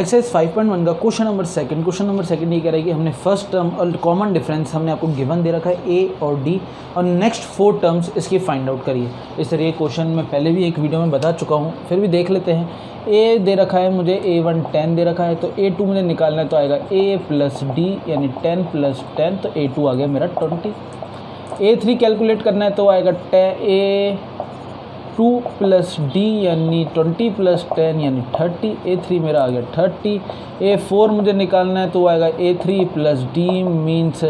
Exercise 5.1 का question number second ये कह रहा है कि हमने फर्स्ट टर्म और कॉमन डिफरेंस हमने आपको गिवन दे रखा है ए और डी और नेक्स्ट 4 टर्म्स इसकी फाइंड आउट करिए। इस तरह ये क्वेश्चन मैं पहले भी एक वीडियो में बता चुका हूँ, फिर भी देख लेते हैं। ए दे रखा है मुझे A1 10 दे रखा है, तो A2 मुझे निकालना है तो आएगा A प्लस डी यानी 10 प्लस 10, तो A2 आ गया मेरा 20। A3 कैलकुलेट करना है तो आएगा A2 प्लस डी यानी 20 प्लस 10 यानी 30। A3 मेरा आ गया 30। A4 मुझे निकालना है तो आएगा A3 plus D means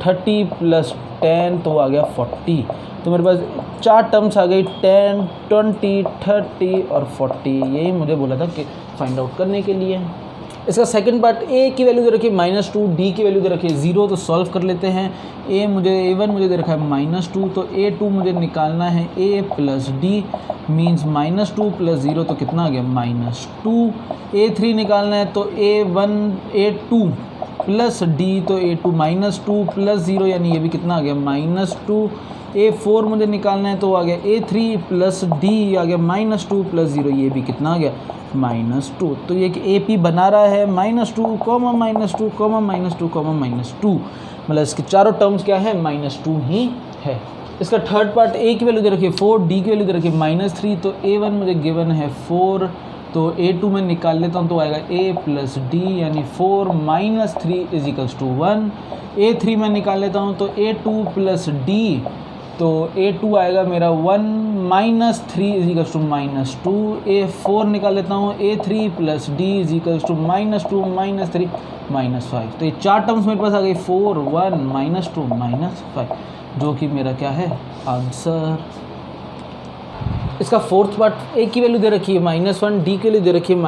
30 plus 10 तो आ गया 40। तो मेरे पास 4 टर्म्स आ गई 10, 20, 30 और 40। यही मुझे बोला था कि फाइंड आउट करने के लिए। इसका सेकंड पार्ट A की वैल्यू दे रखी है -2, D की वैल्यू दे रखी है 0, तो सॉल्व कर लेते हैं। A1 मुझे दे रखा है -2, तो A2 मुझे निकालना है A plus D means -2 plus 0 तो कितना आ गया -2। A3 निकालना है तो A2 प्लस डी तो A2 -2 प्लस 0 यानी ये भी कितना आ गया -2। A4 मुझे निकालना है तो आ गया A3 प्लस डी आ गया -2 प्लस 0, ये भी कितना आ गया -2। तो ये कि AP बना रहा है -2, -2, मतलब इसके चारों टर्म्स क्या है -2 ही है। इसका थर्ड पार्ट A की वैल्यू दे रखी है 4, D की वैल्यू दे रखी है -3, तो A1 मुझे गिवन है 4, तो A2 में निकाल लेता हूँ तो आएगा A प्लस डी यानी 4 minus 3 is equals to 1। A3 में निकाल लेता हूँ तो A2 प्लस डी, तो A2 आएगा मेरा 1 minus 3 is equals to -2। A4 निकाल लेता हूँ A3 plus D is equals to -2 minus 3 -5। तो ये 4 टर्म्स मेरे पास आ गई 4, 1, -2, -5, जो कि मेरा क्या है आंसर। इसका फोर्थ पार्ट A की वैल्यू दे रखी है -1, D की वैल्यू दे रखी है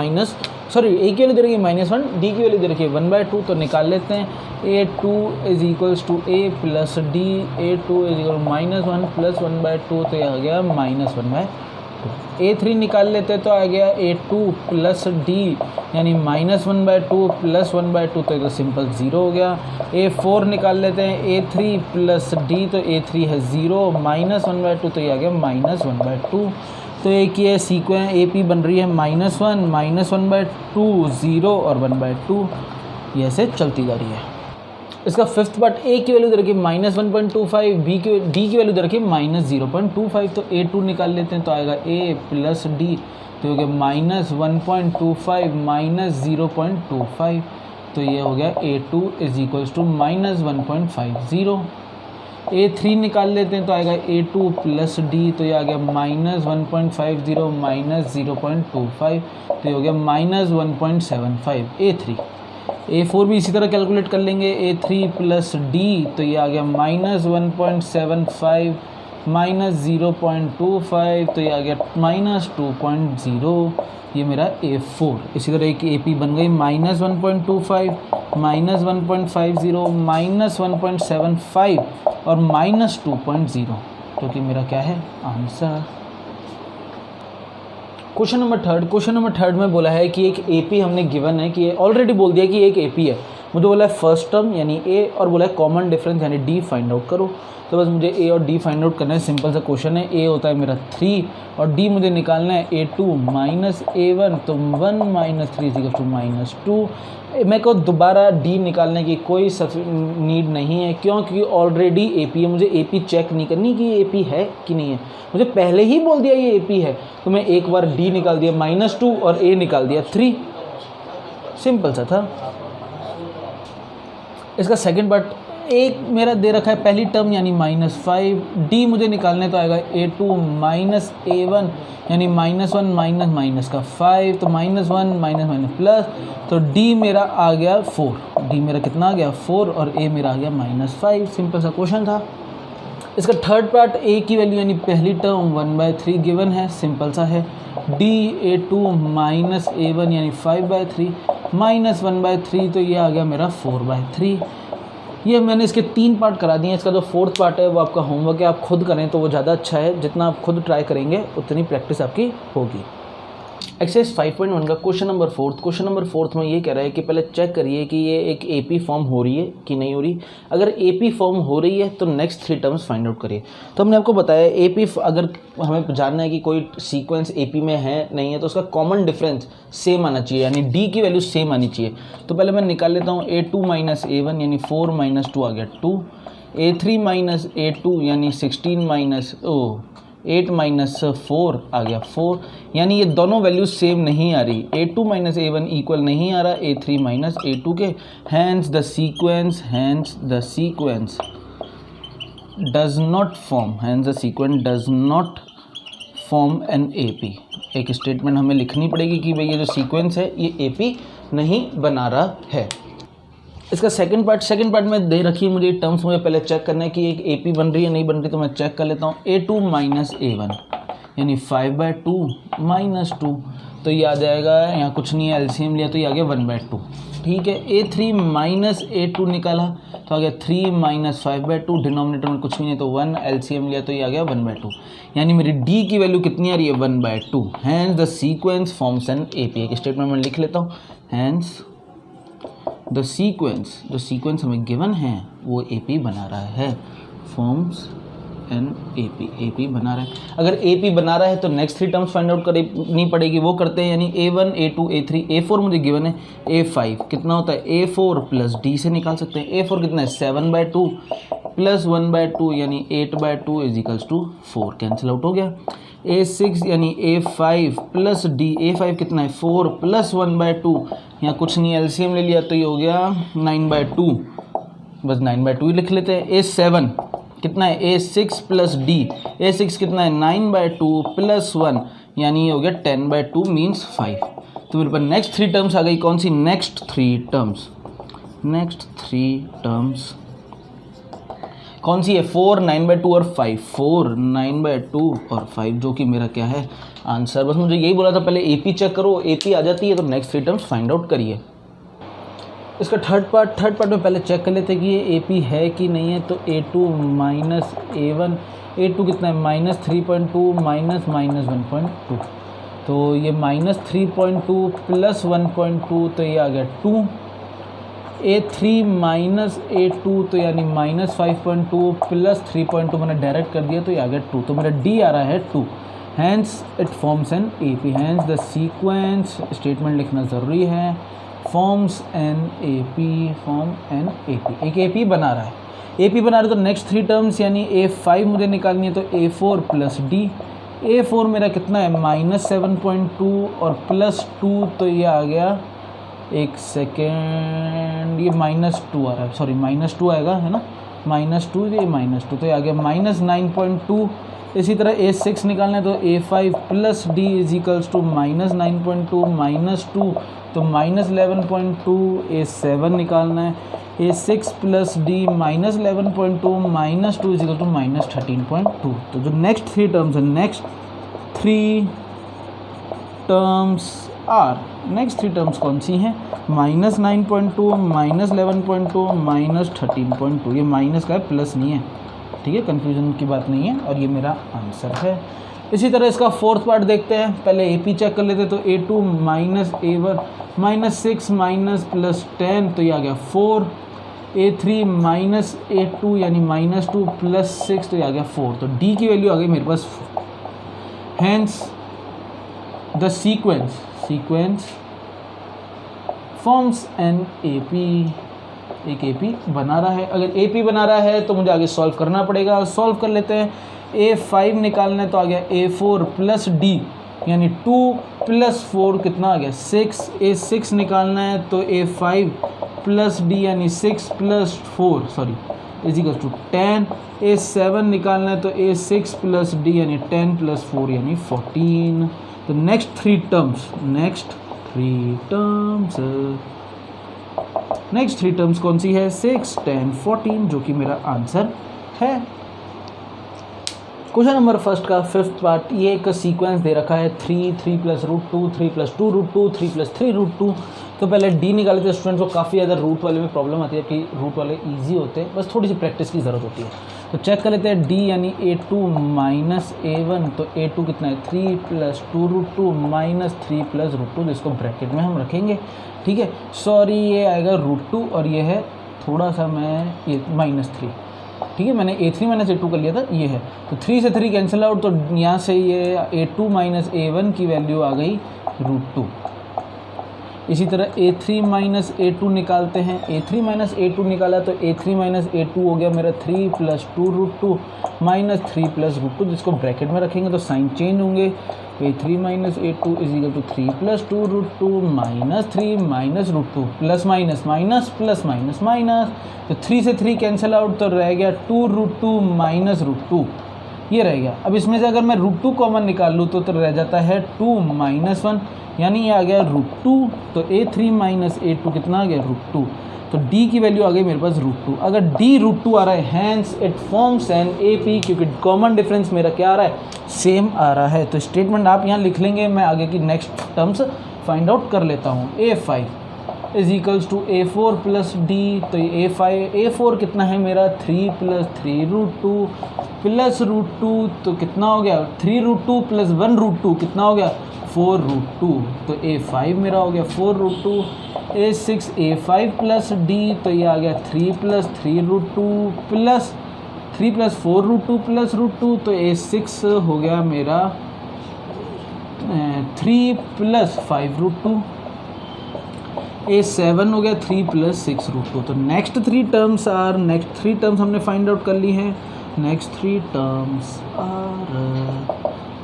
A की वैल्यू दे रखी है -1, D की वैल्यू दे रखी है 1/2, तो निकाल लेते हैं। A2 is equals to A plus D, A2 is equal -1 plus 1/2, तो यह आ गया -1/2। A3 निकाल लेते हैं तो आ गया A2 प्लस डी यानी -1/2 प्लस 1/2, तो सिंपल 0 हो गया। A4 निकाल लेते हैं A3 प्लस डी, तो A3 है 0 -1/2, तो ये आ गया -1/2। तो एक ये सीक्वेंस AP बन रही है -1, -1/2, 0 और 1/2, ये ऐसे चलती जा रही है। इसका फिफ्थ पार्ट A की वैल्यू दे रखी है -1.25, D की वैल्यू दे रखी है -0.25, तो A2 निकाल लेते हैं तो आएगा A प्लस डी, तो हो गया -1.25 -0.25, तो ये हो गया A2 is equals to -1.50। A3 निकाल लेते हैं तो आएगा A2 प्लस डी, तो ये आ गया -1.50 -0.25, तो ये हो गया -1.75 A3। A4 भी इसी तरह कैलकुलेट कर लेंगे, A3 प्लस डी, तो ये आ गया -1.75 -0.25, तो ये आ गया -2.0, ये मेरा A4। इसी तरह एक AP बन गई -1.25 -1.50 -1.75 और -2.0, जो कि मेरा क्या है आंसर। क्वेश्चन नंबर थर्ड में बोला है कि एक AP हमने गिवन है कि ऑलरेडी बोल दिया कि एक AP है, मुझे बोला है फर्स्ट टर्म यानी A और बोला है कॉमन डिफरेंस यानी D फाइंड आउट करो। तो बस मुझे A और D फाइंड आउट करना है, सिंपल सा क्वेश्चन है। A होता है मेरा 3 और D मुझे निकालना है A2 माइनस A1, तो 1 माइनस 3 इज इक्वल टू -2। मेरे को दोबारा D निकालने की कोई नीड नहीं है, क्योंकि ऑलरेडी AP है, मुझे AP चेक नहीं करनी कि ये AP है कि नहीं है, मुझे पहले ही बोल दिया ये AP है, तो मैं एक बार D निकाल दिया -2 और A निकाल दिया 3, सिंपल सा था। इसका सेकंड पार्ट एक मेरा दे रखा है पहली टर्म यानी -5, D मुझे निकालने तो आएगा A2 माइनस A1 यानी -1 माइनस का 5, तो -1 माइनस प्लस, तो D मेरा आ गया 4, D मेरा कितना आ गया 4 और A मेरा आ गया -5, सिंपल सा क्वेश्चन था। इसका थर्ड पार्ट A की वैल्यू यानी पहली टर्म 1/3 गिवन है, सिंपल सा है। D A2 माइनस A1 यानी 5/3 माइनस 1/3, तो ये आ गया मेरा 4/3। ये मैंने इसके 3 पार्ट करा दिए हैं। इसका जो फोर्थ पार्ट है वो आपका होमवर्क है, आप खुद करें तो वो ज़्यादा अच्छा है, जितना आप खुद ट्राई करेंगे उतनी प्रैक्टिस आपकी होगी। एक्सरसाइज 5.1 का क्वेश्चन नंबर फोर्थ में ये कह रहा है कि पहले चेक करिए कि ये एक एपी फॉर्म हो रही है कि नहीं हो रही। अगर एपी फॉर्म हो रही है तो नेक्स्ट 3 टर्म्स फाइंड आउट करिए। तो हमने आपको बताया एपी, अगर हमें जानना है कि कोई सीक्वेंस एपी में है नहीं है तो उसका कॉमन डिफरेंस सेम आना चाहिए, यानी डी की वैल्यू सेम आनी चाहिए। तो पहले मैं निकाल लेता हूँ A2 - A1 यानी 4 - 2 आ गया 2, A3 - A2 यानी 8 - 4 आ गया 4, यानी ये दोनों वैल्यू सेम नहीं आ रही। A2 - A1 इक्वल नहीं आ रहा A3 - A2 के। Hence the sequence does not form an AP। एक स्टेटमेंट हमें लिखनी पड़ेगी कि भाई ये जो सीक्वेंस है ये AP नहीं बना रहा है। इसका सेकंड पार्ट में दे रखी है मुझे टर्म्स, मुझे पहले चेक करना है कि एक AP बन रही है नहीं बन रही। तो मैं चेक कर लेता हूँ A2 - A1 यानी 5/2 - 2, तो ये आ जाएगा, यहाँ कुछ नहीं है, एलसीएम लिया तो ये आ गया 1/2। ठीक है, A3 - A2 निकाला तो आ गया 3 - 5/2, डिनोमिनेटर में कुछ भी नहीं तो 1, एलसीएम लिया तो ये आ गया 1/2, यानी मेरी D की वैल्यू कितनी आ रही है 1/2। Hence the sequence forms an AP। एक स्टेटमेंट में लिख लेता हूँ, हैंस द सीक्वेंस, जो सीक्वेंस हमें गिवन है वो AP बना रहा है, फॉर्म्स एन AP बना रहा है। अगर AP बना रहा है तो नेक्स्ट 3 टर्म्स फाइंड आउट करनी पड़ेगी, वो करते हैं। यानी A1 A2 A3 A4 मुझे गिवन है, A5 कितना होता है A4 + D से निकाल सकते हैं। A4 कितना है 7/2 + 1/2 यानी 8/2 = 4, कैंसिल आउट हो गया। A6 यानी A5 + D, A5 कितना है 4 + 1/2, यहाँ कुछ नहीं, एलसीएम ले लिया तो ये हो गया 9/2, बस 9/2 ही लिख लेते हैं। A7 कितना है A6 + D, A6 कितना है 9/2 + 1 यानी ये हो गया 10/2 मीन्स 5। तो मेरे पास नेक्स्ट 3 टर्म्स आ गई। कौन सी नेक्स्ट 3 टर्म्स कौन सी है 4, 9/2 और 5, 4, 9/2 और 5, जो कि मेरा क्या है आंसर। बस मुझे यही बोला था पहले AP चेक करो, AP आ जाती है तो नेक्स्ट 3 टर्म्स फाइंड आउट करिए। इसका थर्ड पार्ट में पहले चेक कर लेते हैं कि ये AP है कि नहीं है। तो A2 - A1, A2 कितना है -3.2 -1.2, तो ये -3.2 + 1.2 तो ये आ गया 2। A3 - A2 तो यानी -5.2 + 3.2 मैंने डायरेक्ट कर दिया तो ये आ गया 2, तो मेरा D आ रहा है 2। Hence it forms an AP। Hence the sequence, statement लिखना ज़रूरी है, forms an AP, form an AP, एक AP बना रहा है। AP बना रहा है तो नेक्स्ट 3 टर्म्स यानी A5 मुझे निकालनी है, तो A4 + D। A4 मेरा कितना है -7.2 और +2 तो ये आ गया, एक सेकेंड, ये -2 आ रहा है, सॉरी -2 आएगा है ना, -2 ये -2 तो ये आ गया -9.2। इसी तरह A6 निकालना है तो A5 + D = -9.2 -2 तो -11.2। A7 निकालना है, A6 + D -11.2 -2 = -13.2। तो जो नेक्स्ट 3 टर्म्स है, नेक्स्ट 3 टर्म्स कौन सी हैं, -9.2 -11.2 -13.2, ये माइनस का है प्लस नहीं है, ठीक है, कन्फ्यूजन की बात नहीं है, और ये मेरा आंसर है। इसी तरह इसका फोर्थ पार्ट देखते हैं, पहले AP चेक कर लेते हैं। तो A2 - A1 -6 +10 तो ये आ गया 4। A3 - A2 यानी -2 + 6 तो ये आ गया 4, तो D की वैल्यू आ गई मेरे पास 4। Hence the sequence forms an AP, एक AP बना रहा है। अगर AP बना रहा है तो मुझे आगे सॉल्व करना पड़ेगा, सॉल्व कर लेते हैं। A5 निकालना है तो आ गया A4 + D यानी 2 + 4 कितना आ गया 6। A6 निकालना है तो A5 + D यानी 6 + 4 = 10। A7 निकालना है तो A6 + D यानी 10 + 4 यानी 14। तो नेक्स्ट 3 टर्म्स कौन सी है 6, 10, 14, जो कि मेरा आंसर है। क्वेश्चन नंबर फर्स्ट का 5th पार्ट, ये एक सीक्वेंस दे रखा है 3 + √2 3 + 2 √2 3 + 3 √2 तो पहले डी निकाले थे स्टूडेंट को, काफ़ी ज़्यादा रूट वाले में प्रॉब्लम आती है कि रूट वाले ईजी होते हैं, बस थोड़ी सी प्रैक्टिस की ज़रूरत होती है। तो चेक कर लेते हैं डी यानी A2 माइनस A1, तो A2 कितना है 3 प्लस 2√2 माइनस 3 प्लस √2, जिसको ब्रैकेट में हम रखेंगे, ठीक है। सॉरी ये आएगा √2 और ये है थोड़ा सा मैं ये -3, ठीक है, मैंने A3 माइनस A2 कर लिया था, ये है। तो 3 से 3 कैंसिल आउट, तो यहाँ से ये A2 माइनस A1 की वैल्यू आ गई √2। इसी तरह A3 माइनस A2 निकालते हैं, A3 माइनस A2 निकाला तो A3 माइनस A2 हो गया मेरा 3 प्लस 2√2 माइनस 3 प्लस √2, जिसको ब्रैकेट में रखेंगे तो साइन चेंज होंगे। A3 minus A2 is equal to 3 plus 2√2 minus 3 minus √2 plus minus minus plus minus minus, तो 3 से 3 कैंसिल आउट, तो रह गया 2√2 माइनस √2, ये रह गया। अब इसमें से अगर मैं √2 कॉमन निकाल लूँ तो रह जाता है 2 माइनस 1, यानी ये आ गया √2, तो A3 माइनस A2 कितना आ गया √2, तो D की वैल्यू आ गई मेरे पास √2। अगर D √2 आ रहा है hence it forms an AP, क्योंकि कॉमन डिफरेंस मेरा क्या आ रहा है, सेम आ रहा है। तो स्टेटमेंट आप यहाँ लिख लेंगे, मैं आगे की नेक्स्ट टर्म्स फाइंड आउट कर लेता हूँ। A5 is equals to A4 plus D, तो ये A4 कितना है मेरा 3 प्लस 3√2 प्लस √2, तो कितना हो गया 3√2 प्लस 1√2 कितना हो गया 4√2, तो A5 मेरा हो गया 4√2। A6 A5 प्लस D, तो ये आ गया 3 प्लस 3√2 प्लस 3 प्लस 4√2 प्लस √2, तो A6 हो गया मेरा 3 प्लस 5√2। A7 हो गया 3 प्लस 6√2। तो नेक्स्ट 3 टर्म्स हमने फाइंड आउट कर ली हैं। नेक्स्ट 3 टर्म्स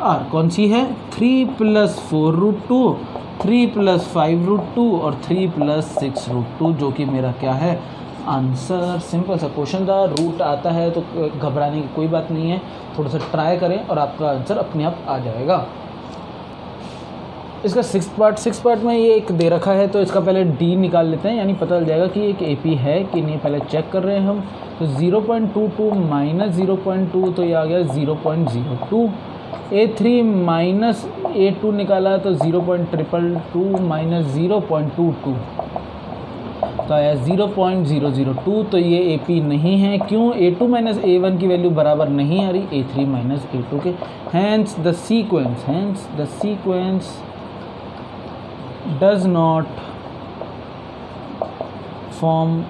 आर कौन सी है, 3 प्लस 4√2, 3 प्लस 5√2 और 3 प्लस 6√2, जो कि मेरा क्या है आंसर। सिंपल सा क्वेश्चन था, रूट आता है तो घबराने की कोई बात नहीं है, थोड़ा सा ट्राई करें और आपका आंसर अपने आप आ जाएगा। इसका सिक्स पार्ट में ये एक दे रखा है, तो इसका पहले डी निकाल लेते हैं, यानी पता चल जाएगा कि एक AP है कि नहीं, पहले चेक कर रहे हैं हम। तो 0.22 माइनस 0.2, तो ये आ गया 0.02। A3 माइनस A2 निकाला तो 0.222 माइनस 0.22, तो आया 0.002, तो ये AP नहीं है। क्यों, A2 माइनस A1 की वैल्यू बराबर नहीं आ रही A3 माइनस A2 के। Hence the sequence does not form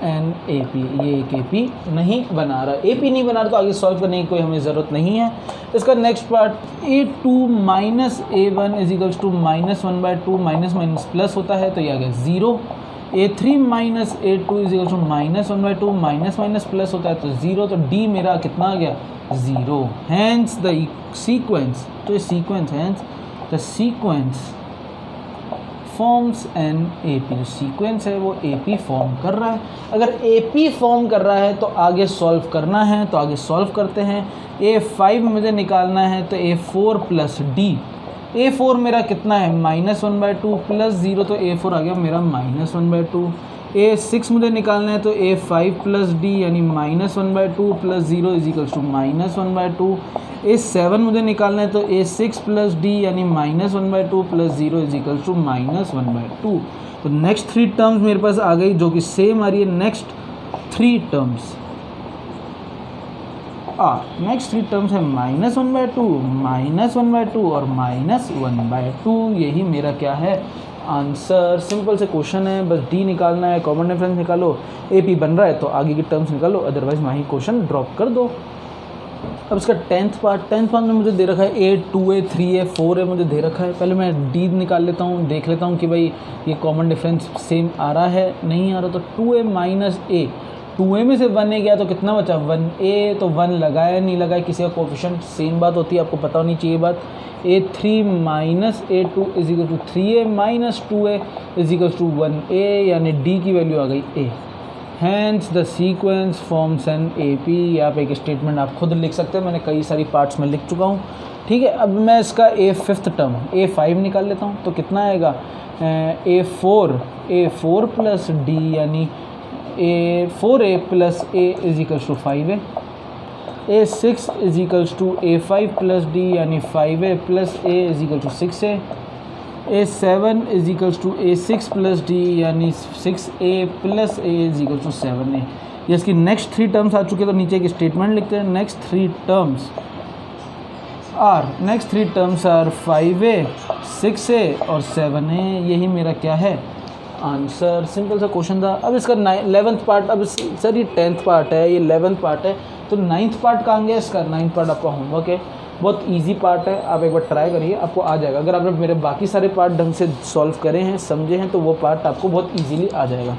an AP, ये एक AP नहीं बना रहा। AP नहीं बना रहा तो आगे सॉल्व करने की कोई हमें ज़रूरत नहीं है। इसका next part A2 minus A1 is equals to -1/2, minus minus plus होता है, तो ये आ गया 0। A3 minus A2 is equals to -1/2, minus minus plus होता है तो 0, तो D मेरा कितना आ गया 0। हैंस द सीक्वेंस, तो ये sequence hence the sequence forms an AP, जो सीक्वेंस है वो AP फॉर्म कर रहा है। अगर AP फॉर्म कर रहा है तो आगे सॉल्व करना है, तो आगे सॉल्व करते हैं। A5 मुझे निकालना है, तो A4 प्लस D, A4 मेरा कितना है -1/2 प्लस 0, तो A4 आ गया मेरा -1/2। A6 मुझे निकालना है, तो A5 प्लस D यानी -1/2 plus 0 is equals to -1/2। A7 मुझे निकालना है, तो A6 प्लस D यानी -1/2 प्लस 0 इज इक्वल्स टू -1/2। तो नेक्स्ट 3 टर्म्स मेरे पास आ गई जो कि सेम आ रही है। नेक्स्ट 3 टर्म्स नेक्स्ट 3 टर्म्स है -1/2 और -1/2, यही मेरा क्या है आंसर। सिंपल से क्वेश्चन है, बस D निकालना है, कॉमन डिफरेंस निकालो, AP बन रहा है तो आगे की टर्म्स निकालो, अदरवाइज वहीं क्वेश्चन ड्रॉप कर दो। अब इसका टेंथ पार्ट में मुझे दे रखा है A 2A 3A 4A मुझे दे रखा है। पहले मैं D निकाल लेता हूँ, देख लेता हूँ कि भाई ये कॉमन डिफरेंस सेम आ रहा है नहीं आ रहा। तो 2A माइनस A, 2A में से 1A गया तो कितना बचा 1A, तो 1 लगाया नहीं लगाया, किसी का कोफिशिएंट सेम बात होती है, आपको पता होनी चाहिए बात। A3 minus A2 is equal to 3A minus 2A is equal to 1A, यानी D की वैल्यू आ गई A। Hence the sequence forms an AP, आप एक स्टेटमेंट आप खुद लिख सकते हैं, मैंने कई सारी पार्ट्स में लिख चुका हूँ, ठीक है। अब मैं इसका फिफ्थ टर्म A5 निकाल लेता हूँ, तो कितना आएगा A4 प्लस D यानी 4A plus A is equals to 5A। A6 is equals to A5 plus D यानी 5A plus A is equal to 6A। A7 is equals to A6 plus D यानी 6A plus A is equals to 7A। ये इसकी next 3 terms आ चुके हैं, तो नीचे एक statement लिखते हैं। Next 3 terms are 5A 6A और 7A। यही मेरा क्या है आंसर। सिंपल सा क्वेश्चन था। अब इसका 11th पार्ट, अब सर ये 10th पार्ट है, ये 11th पार्ट है, तो 9th पार्ट कहाँ गया इसका? 9th पार्ट आपका होमवर्क है, बहुत इजी पार्ट है, आप एक बार ट्राई करिए, आपको आ जाएगा। अगर आपने मेरे बाकी सारे पार्ट ढंग से सॉल्व करे हैं, समझे हैं, तो वो पार्ट आपको बहुत इजीली आ जाएगा।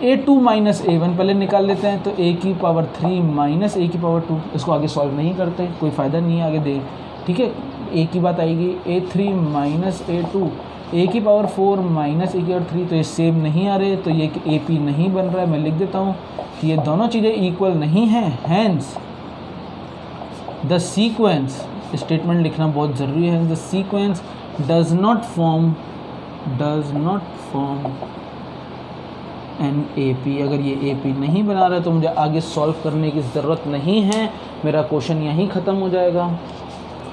A2 माइनस A1 पहले निकाल लेते हैं, तो A की पावर 3 माइनस A की पावर 2, इसको आगे सॉल्व नहीं करते, कोई फ़ायदा नहीं है आगे दे, ठीक है। A की बात आएगी A3 माइनस A2, A की पावर 4 माइनस A की पावर 3, तो ये सेम नहीं आ रहे, तो ये AP नहीं बन रहा है। मैं लिख देता हूँ कि ये दोनों चीज़ें इक्वल नहीं हैं, हैंस द सीक्वेंस, स्टेटमेंट लिखना बहुत ज़रूरी है। The sequence does not form an AP। अगर ये AP नहीं बना रहा है तो मुझे आगे सॉल्व करने की ज़रूरत नहीं है, मेरा क्वेश्चन यहीं ख़त्म हो जाएगा।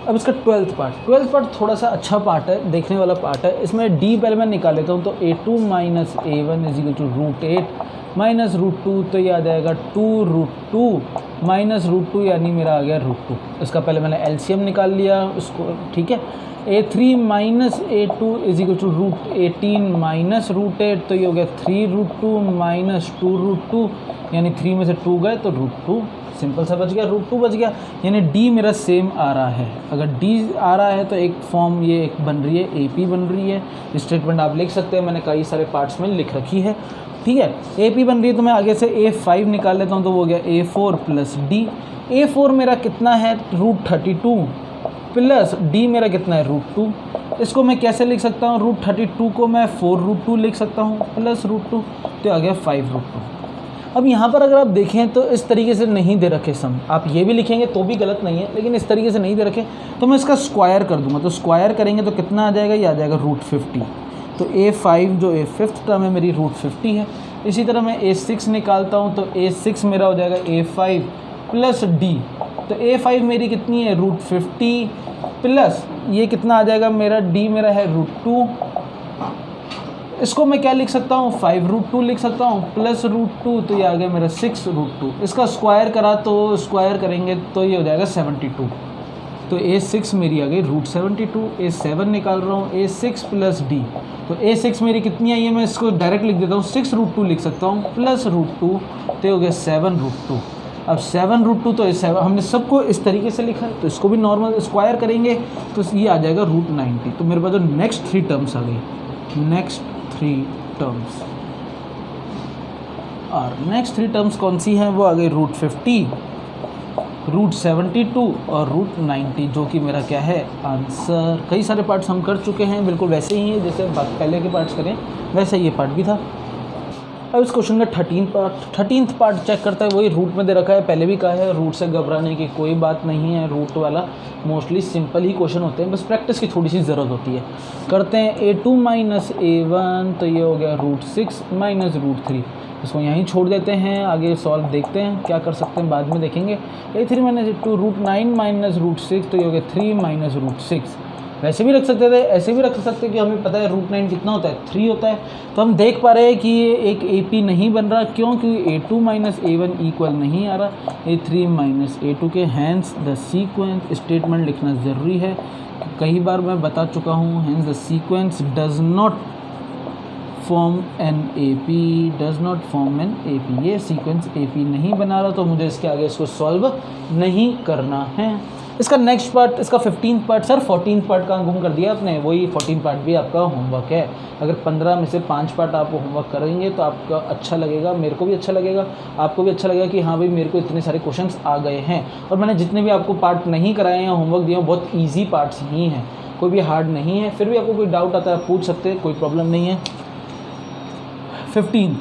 अब इसका 12th पार्ट थोड़ा सा अच्छा पार्ट है, देखने वाला पार्ट है। इसमें D पहले मैं निकाल लेता हूँ, तो A2 minus A1 is equal to √8 minus √2, तो ये आ जाएगा 2√2 माइनस √2, यानी मेरा आ गया √2। इसका पहले मैंने LCM निकाल लिया उसको, ठीक है। A3 minus A2 is equal to √18 minus √8, तो ये हो गया 3√2 माइनस 2√2, यानी 3 में से 2 गए तो √2, सिंपल सा बच गया, √2 बच गया, यानी D मेरा सेम आ रहा है। अगर D आ रहा है तो एक फॉर्म ये एक बन रही है, AP बन रही है। स्टेटमेंट आप लिख सकते हैं, मैंने कई सारे पार्ट्स में लिख रखी है, ठीक है। AP बन रही है, तो मैं आगे से A5 निकाल लेता हूँ, तो वो हो गया A4 प्लस D। A4 मेरा कितना है? √32 प्लस D मेरा कितना है? √2। इसको मैं कैसे लिख सकता हूँ? √32 को मैं 4√2 लिख सकता हूँ प्लस √2, तो आ गया 5√2। अब यहाँ पर अगर आप देखें तो इस तरीके से नहीं दे रखे सम, आप ये भी लिखेंगे तो भी गलत नहीं है, लेकिन इस तरीके से नहीं दे रखे, तो मैं इसका स्क्वायर कर दूंगा। तो स्क्वायर करेंगे तो कितना आ जाएगा? ये आ जाएगा √50। तो A5 जो A5th टर्म है मेरी √50 है। इसी तरह मैं A6 निकालता हूँ, तो A6 मेरा हो जाएगा A5 प्लस D। तो A5 मेरी कितनी है? √50 प्लस ये कितना आ जाएगा मेरा? D मेरा है √2। इसको मैं क्या लिख सकता हूँ? 5√2 लिख सकता हूँ प्लस √2, तो ये आ गया मेरा 6√2। इसका स्क्वायर करा तो स्क्वायर करेंगे तो ये हो जाएगा 72। तो A6 मेरी आ गई √72। A7 निकाल रहा हूँ, A6 प्लस D। तो A6 मेरी कितनी आई है? मैं इसको डायरेक्ट लिख देता हूँ, 6√2 लिख सकता हूँ प्लस √2, तो ये हो गया 7√2। अब 7√2, तो 7 हमने सबको इस तरीके से लिखा है, तो इसको भी नॉर्मल स्क्वायर करेंगे तो ये आ जाएगा √90। तो मेरे पास जो नेक्स्ट 3 टर्म्स आ गई, नेक्स्ट 3 टर्म्स, और नेक्स्ट 3 टर्म्स कौन सी हैं? वो आ गई √50, √72 और √90, जो कि मेरा क्या है आंसर। कई सारे पार्ट्स हम कर चुके हैं, बिल्कुल वैसे ही है जैसे पहले के पार्ट्स करें, वैसे ये पार्ट भी था। अब इस क्वेश्चन का 13th पार्ट चेक करता है, वही रूट में दे रखा है, पहले भी कहा है रूट से घबराने की कोई बात नहीं है। रूट वाला मोस्टली सिंपल ही क्वेश्चन होते हैं, बस प्रैक्टिस की थोड़ी सी ज़रूरत होती है। करते हैं A2 माइनस A1, तो ये हो गया √6 माइनस √3। इसको यहीं छोड़ देते हैं, आगे सॉल्व देखते हैं क्या कर सकते हैं, बाद में देखेंगे। A3 माइनस A2 √9 माइनस √6, तो ये हो गया 3 माइनस √6। वैसे भी रख सकते थे, ऐसे भी रख सकते कि हमें पता है √9 कितना होता है? 3 होता है। तो हम देख पा रहे हैं कि ये एक AP नहीं बन रहा, क्यों? क्योंकि A2 माइनस A1 इक्वल नहीं आ रहा A3 माइनस A2 के। हैंस द सीक्वेंस, स्टेटमेंट लिखना ज़रूरी है, कई बार मैं बता चुका हूँ। Hence the sequence does not form an AP, ये सीक्वेंस AP नहीं बना रहा, तो मुझे इसके आगे इसको सॉल्व नहीं करना है। इसका नेक्स्ट पार्ट, इसका 15th part, sir 14th part कहाँ गुम कर दिया आपने? वही 14th पार्ट भी आपका होमवर्क है। अगर 15 में से 5 पार्ट आप होमवर्क करेंगे तो आपका अच्छा लगेगा, मेरे को भी अच्छा लगेगा, आपको भी अच्छा लगेगा कि हाँ भाई मेरे को इतने सारे क्वेश्चंस आ गए हैं। और मैंने जितने भी आपको पार्ट नहीं कराए हैं, होमवर्क दिए हैं, बहुत ईजी पार्ट्स ही हैं, कोई भी हार्ड नहीं है। फिर भी आपको कोई डाउट आता है पूछ सकते हैं, कोई प्रॉब्लम नहीं है। 15th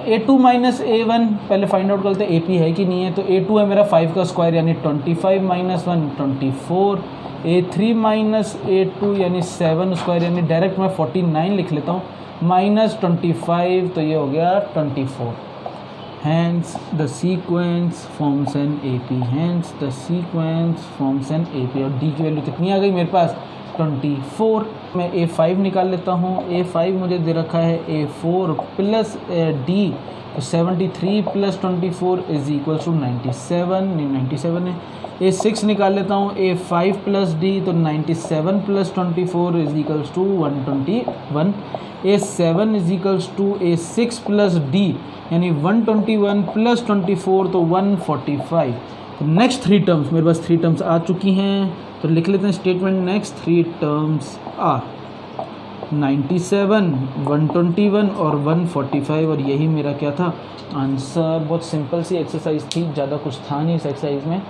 A2 माइनस A1 पहले फाइंड आउट करते हैं AP है कि नहीं है। तो A2 है मेरा 5 का स्क्वायर यानी 25 माइनस 1 24। A3 माइनस A2 यानी 7 स्क्वायर, यानी डायरेक्ट मैं 49 लिख लेता हूँ माइनस 25, तो ये हो गया 24। Hence the sequence forms an AP, hence the sequence forms an AP। और D की वैल्यू कितनी आ गई मेरे पास? 24। मैं A5 निकाल लेता हूँ। A5 मुझे दे रखा है A4 प्लस D, तो 73 प्लस 24 इज इक्वल टू 97 है। A6 निकाल लेता हूँ। A5 प्लस D, तो 97 plus 24 is equals to 121। A7 is equals to A6 plus D, यानी 121 प्लस 24 तो 145। तो नेक्स्ट 3 टर्म्स मेरे पास 3 टर्म्स आ चुकी हैं, तो लिख लेते हैं स्टेटमेंट। नेक्स्ट 3 टर्म्स आर 97, 121 और 145, और यही मेरा क्या था आंसर। बहुत सिंपल सी एक्सरसाइज थी, ज़्यादा कुछ था नहीं इस एक्सरसाइज में।